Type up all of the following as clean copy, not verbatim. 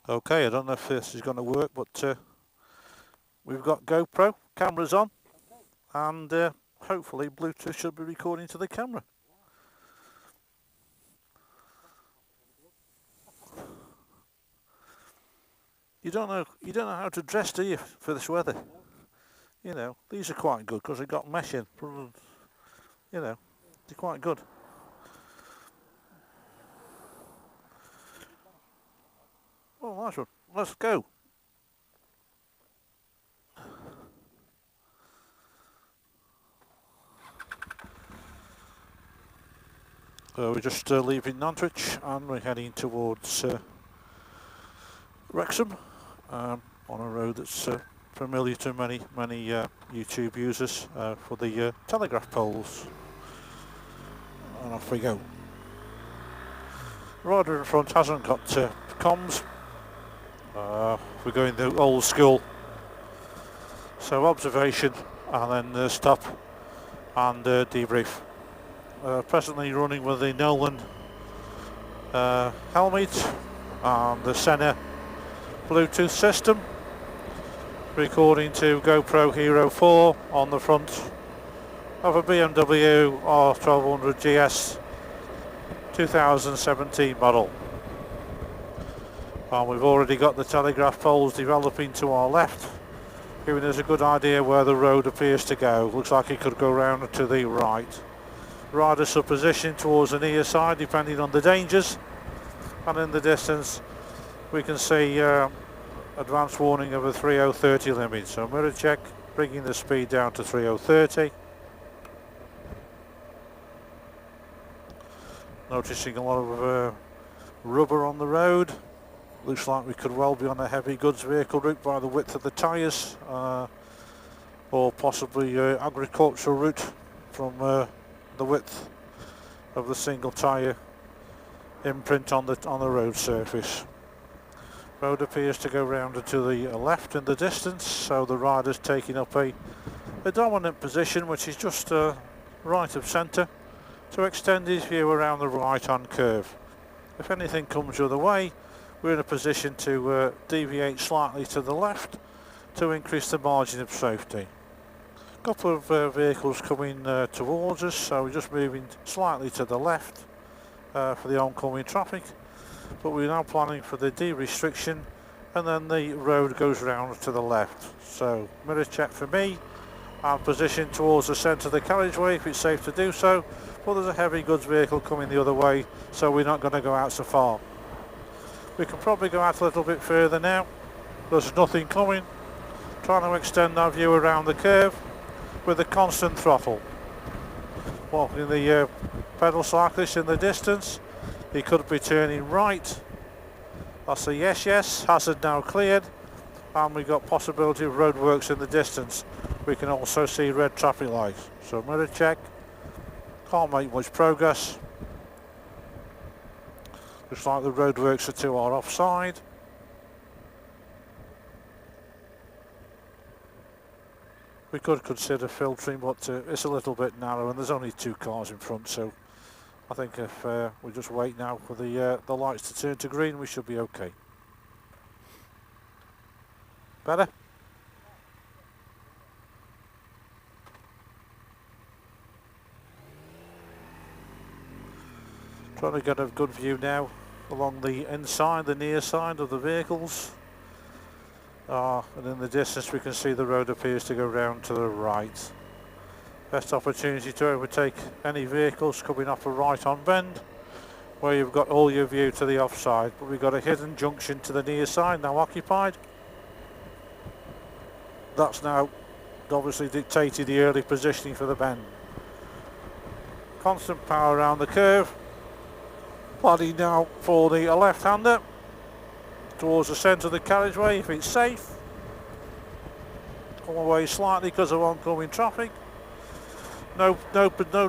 Okay, I don't know if this is going to work, but we've got GoPro cameras on, and hopefully Bluetooth should be recording to the camera. You don't know how to dress, do you, for this weather? You know, these are quite good because they've got mesh in. You know, they're quite good. Oh, nice one. Let's go. We're just leaving Nantwich and we're heading towards Wrexham on a road that's familiar to many YouTube users for the telegraph poles. And off we go. The rider in front hasn't got comms. We're going the old school. So observation and then stop and debrief. Presently running with the Nolan helmet and the Sena Bluetooth system. Recording to GoPro Hero 4 on the front of a BMW R1200 GS 2017 model. And we've already got the telegraph poles developing to our left, giving us a good idea where the road appears to go. Looks like it could go round to the right. Rider supposition towards the near side depending on the dangers, and in the distance we can see advanced warning of a 3030 limit. So mirror check, bringing the speed down to 3030. Noticing a lot of rubber on the road. Looks like we could well be on a heavy goods vehicle route by the width of the tyres, or possibly agricultural route from the width of the single tyre imprint on the road surface. Road appears to go round to the left in the distance, so the rider's taking up a dominant position, which is just right of centre, to extend his view around the right hand curve. If anything comes the other way, we're in a position to deviate slightly to the left to increase the margin of safety. A couple of vehicles coming towards us, so we're just moving slightly to the left for the oncoming traffic, but we're now planning for the de-restriction, and then the road goes round to the left. So mirror check for me, I'm positioned towards the centre of the carriageway if it's safe to do so, but there's a heavy goods vehicle coming the other way, so we're not going to go out so far. We can probably go out a little bit further now. There's nothing coming. Trying to extend our view around the curve with a constant throttle. Walking the pedal cyclist in the distance. He could be turning right. That's a yes. Hazard now cleared. And we've got possibility of roadworks in the distance. We can also see red traffic lights. So mirror check. Can't make much progress. Looks like the roadworks are to our offside. We could consider filtering, but it's a little bit narrow and there's only two cars in front, so I think if we just wait now for the lights to turn to green, we should be okay. Better? Trying to get a good view now along the inside, the near side of the vehicles. And in the distance we can see the road appears to go round to the right. Best opportunity to overtake any vehicles coming off a right on bend, where you've got all your view to the offside, but we've got a hidden junction to the near side now occupied. That's now obviously dictated the early positioning for the bend. Constant power around the curve. Planning now for the left-hander towards the centre of the carriageway if it's safe. Come away slightly because of oncoming traffic. No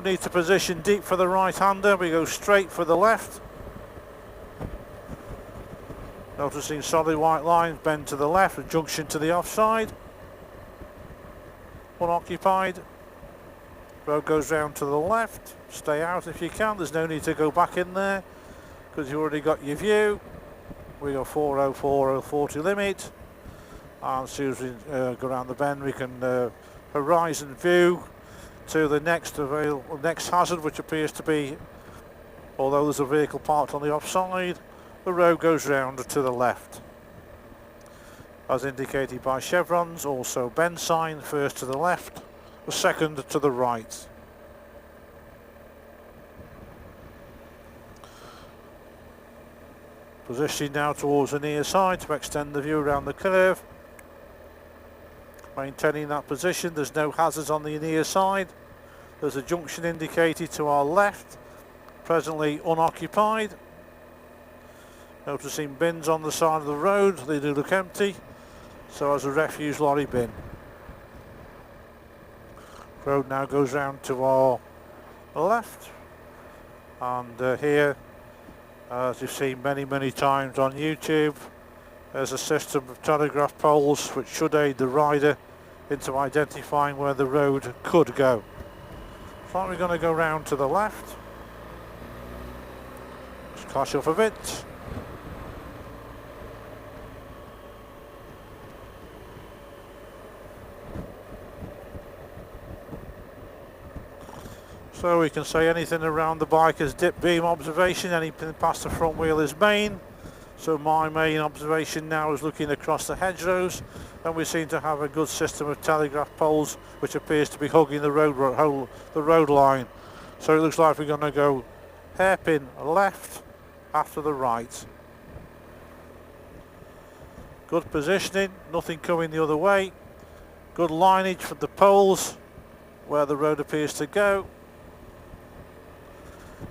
need to position deep for the right-hander. We go straight for the left. Noticing solid white lines, bend to the left, a junction to the offside. Unoccupied. Road goes round to the left. Stay out if you can. There's no need to go back in there because you've already got your view. we go 404, 040 limit, and as soon as we go around the bend we can horizon view to the next hazard, which appears to be, although there's a vehicle parked on the offside, the road goes round to the left, as indicated by chevrons. Also bend sign, first to the left, the second to the right. Positioning now towards the near side to extend the view around the curve. Maintaining that position, there's no hazards on the near side. There's a junction indicated to our left, presently unoccupied. Noticing bins on the side of the road, they do look empty, so as a refuse lorry bin. Road now goes round to our left, and here, as you've seen many times on YouTube, there's a system of telegraph poles which should aid the rider into identifying where the road could go. So we're going to go round to the left. Let's clash off a bit. So we can say anything around the biker's dip beam observation, anything past the front wheel is main. So my main observation now is looking across the hedgerows, and we seem to have a good system of telegraph poles which appears to be hugging the road line. So it looks like we're going to go hairpin left after the right. Good positioning, nothing coming the other way. Good lineage for the poles where the road appears to go.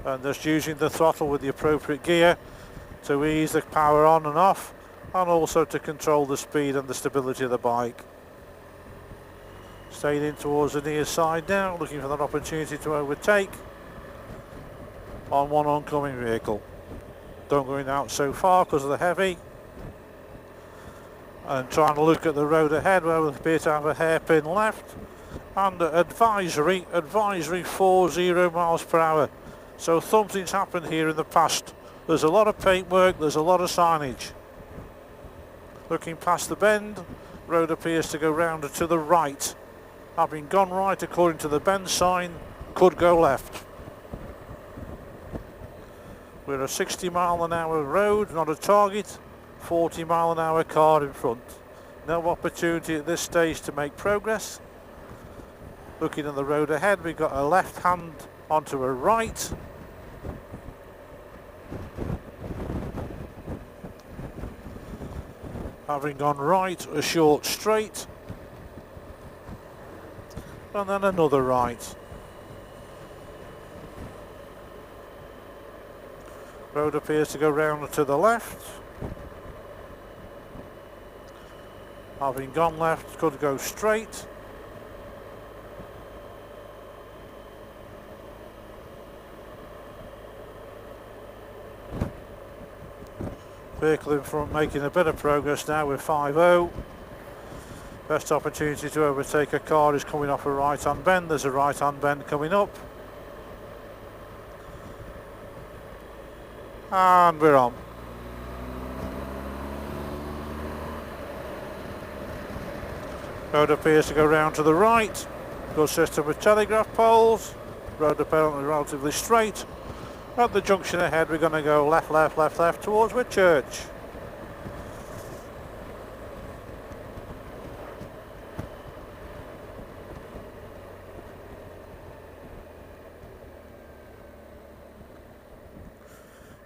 And just using the throttle with the appropriate gear to ease the power on and off, and also to control the speed and the stability of the bike. Staying in towards the near side now, looking for that opportunity to overtake on one oncoming vehicle. Don't go out so far because of the heavy, and trying to look at the road ahead where we appear to have a hairpin left, and advisory 40 miles per hour. So something's happened here in the past. There's a lot of paintwork, there's a lot of signage. Looking past the bend, road appears to go round to the right. Having gone right according to the bend sign, could go left. We're a 60 mile an hour road, not a target. 40 mile an hour car in front. No opportunity at this stage to make progress. Looking at the road ahead, we've got a left hand onto a right. Having gone right, a short straight, and then another right. Road appears to go round to the left. Having gone left, could go straight. Vehicle in front making a bit of progress now with 5.0. Best opportunity to overtake a car is coming off a right hand bend. There's a right hand bend coming up. And we're on. Road appears to go round to the right. Good system with telegraph poles. Road apparently relatively straight. At the junction ahead we're going to go left towards Whitchurch.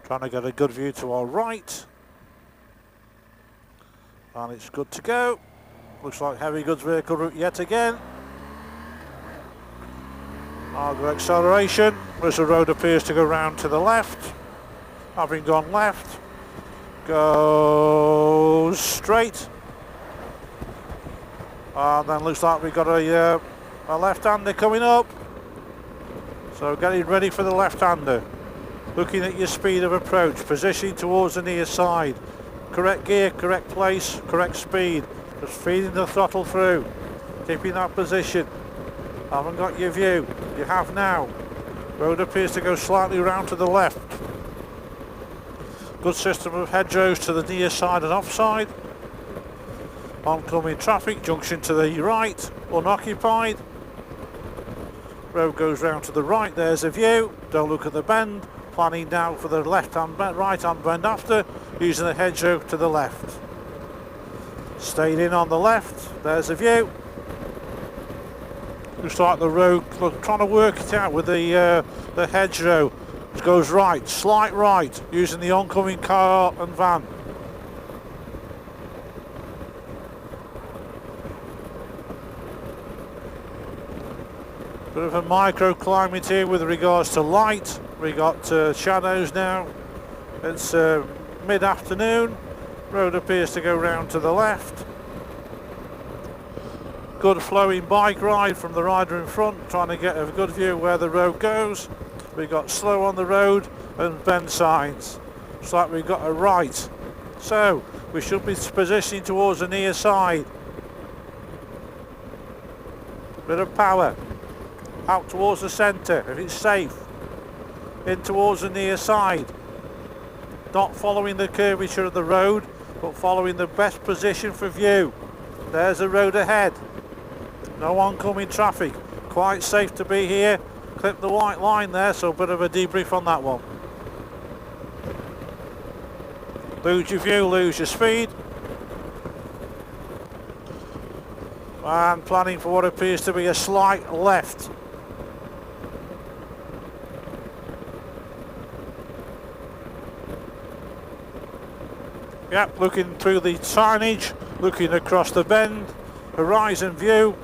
Trying to get a good view to our right. And it's good to go. Looks like heavy goods vehicle route yet again. Margo acceleration, as the road appears to go round to the left. Having gone left, goes straight. And then looks like we've got a left-hander coming up. So getting ready for the left-hander. Looking at your speed of approach, positioning towards the near side. Correct gear, correct place, correct speed. Just feeding the throttle through. Keeping that position. Haven't got your view. You have now. Road appears to go slightly round to the left. Good system of hedgerows to the near side and offside. Oncoming traffic, junction to the right, unoccupied. Road goes round to the right, there's a view. Don't look at the bend. Planning now for the left-hand bend, right-hand bend after, using the hedgerow to the left. Stayed in on the left, there's a view. Looks like the road, trying to work it out with the hedgerow. It goes right, slight right, using the oncoming car and van. Bit of a microclimate here with regards to light. We got shadows now. It's mid-afternoon. Road appears to go round to the left. Good flowing bike ride from the rider in front, trying to get a good view where the road goes. We got slow on the road and bend signs. Looks like we've got a right. So we should be positioning towards the near side. Bit of power. Out towards the centre if it's safe. In towards the near side. Not following the curvature of the road, but following the best position for view. There's the road ahead. No oncoming traffic. Quite safe to be here. Clip the white line there, so a bit of a debrief on that one. Lose your view, lose your speed. And planning for what appears to be a slight left. Yep, looking through the signage, looking across the bend, horizon view,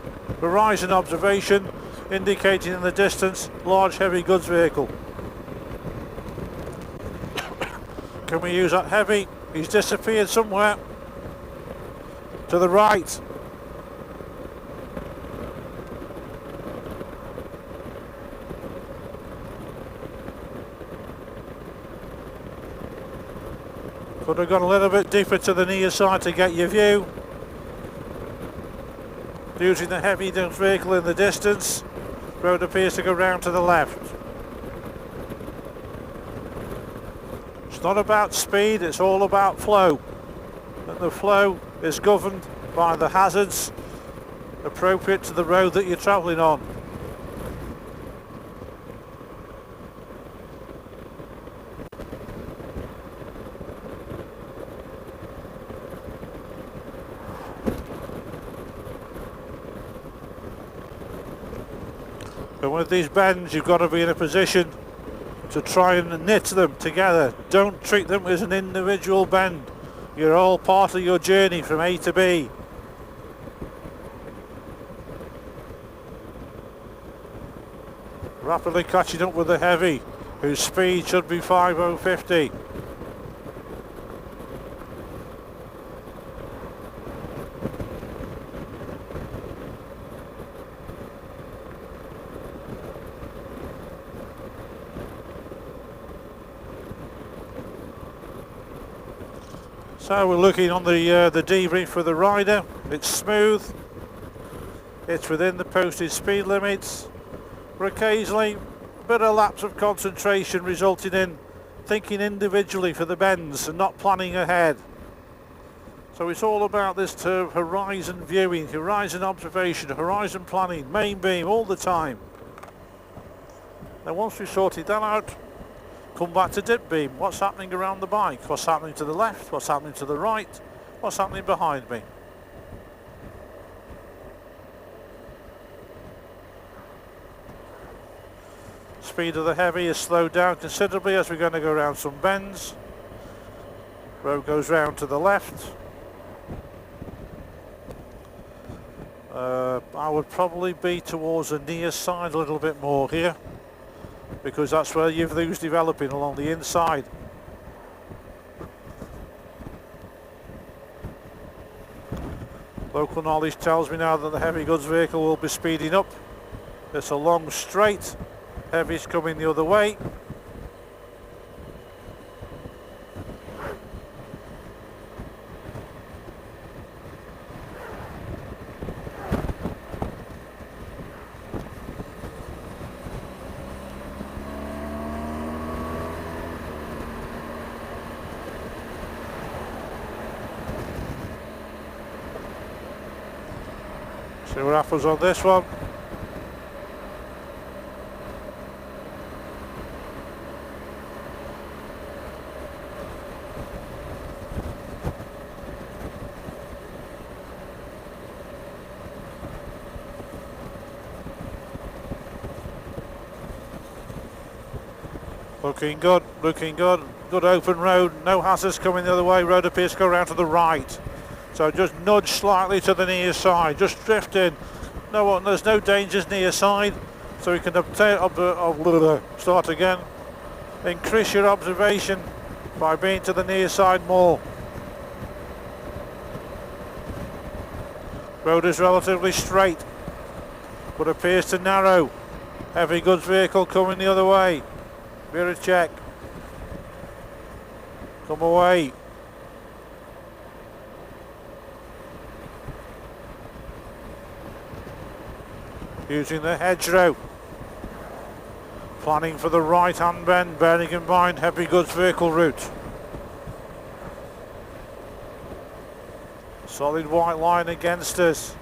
horizon observation, indicating in the distance, large heavy goods vehicle. Can we use that heavy? He's disappeared somewhere. To the right. Could have gone a little bit deeper to the near side to get your view. Using the heavy vehicle in the distance. Road appears to go round to the left. It's not about speed, it's all about flow. And the flow is governed by the hazards appropriate to the road that you're travelling on. And with these bends, you've got to be in a position to try and knit them together. Don't treat them as an individual bend. You're all part of your journey from A to B. Rapidly catching up with the heavy, whose speed should be 5050. So we're looking on the debrief for the rider. It's smooth. It's within the posted speed limits. But occasionally, a bit of lapse of concentration resulting in thinking individually for the bends and not planning ahead. So it's all about this term horizon viewing, horizon observation, horizon planning, main beam all the time. Then once we've sorted that out, come back to dip beam. What's happening around the bike? What's happening to the left? What's happening to the right? What's happening behind me? Speed of the heavy is slowed down considerably as we're going to go around some bends. Road goes round to the left. I would probably be towards the near side a little bit more here, because that's where you've those developing along the inside. Local knowledge tells me now that the heavy goods vehicle will be speeding up. It's a long straight, heavy's coming the other way. See what happens on this one. Looking good, looking good. Good open road, no hazards coming the other way. Road appears to go around to the right. So just nudge slightly to the near side, just drift in. No, there's no dangers near side, so we can start again. Increase your observation by being to the near side more. Road is relatively straight, but appears to narrow. Heavy goods vehicle coming the other way. Rear check. Come away. Using the hedgerow. Planning for the right hand bend, bearing in mind heavy goods vehicle route. Solid white line against us.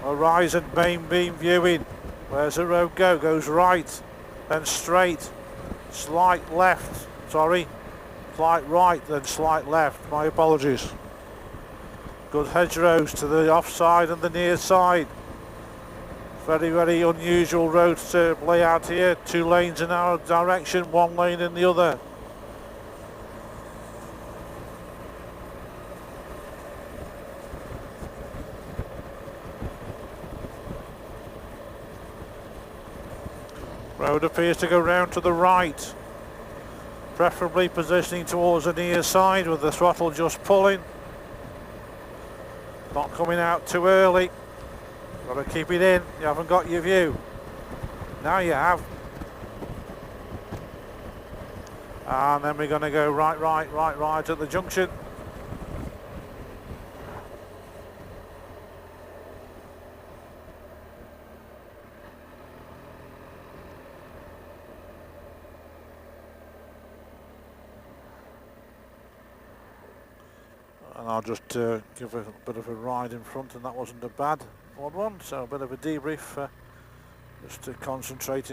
Horizon main beam viewing. Where's the road go? Goes right, then straight, slight left, sorry, slight right, then slight left, my apologies. Good hedgerows to the offside and the near side. Very, very unusual road to lay out here. 2 lanes in our direction, 1 lane in the other. Road appears to go round to the right, preferably positioning towards the near side with the throttle just pulling. Not coming out too early. Got to keep it in. You haven't got your view. Now you have. And then we're going to go right at the junction. And I'll just give a bit of a ride in front, and that wasn't a bad odd one, so a bit of a debrief, just concentrating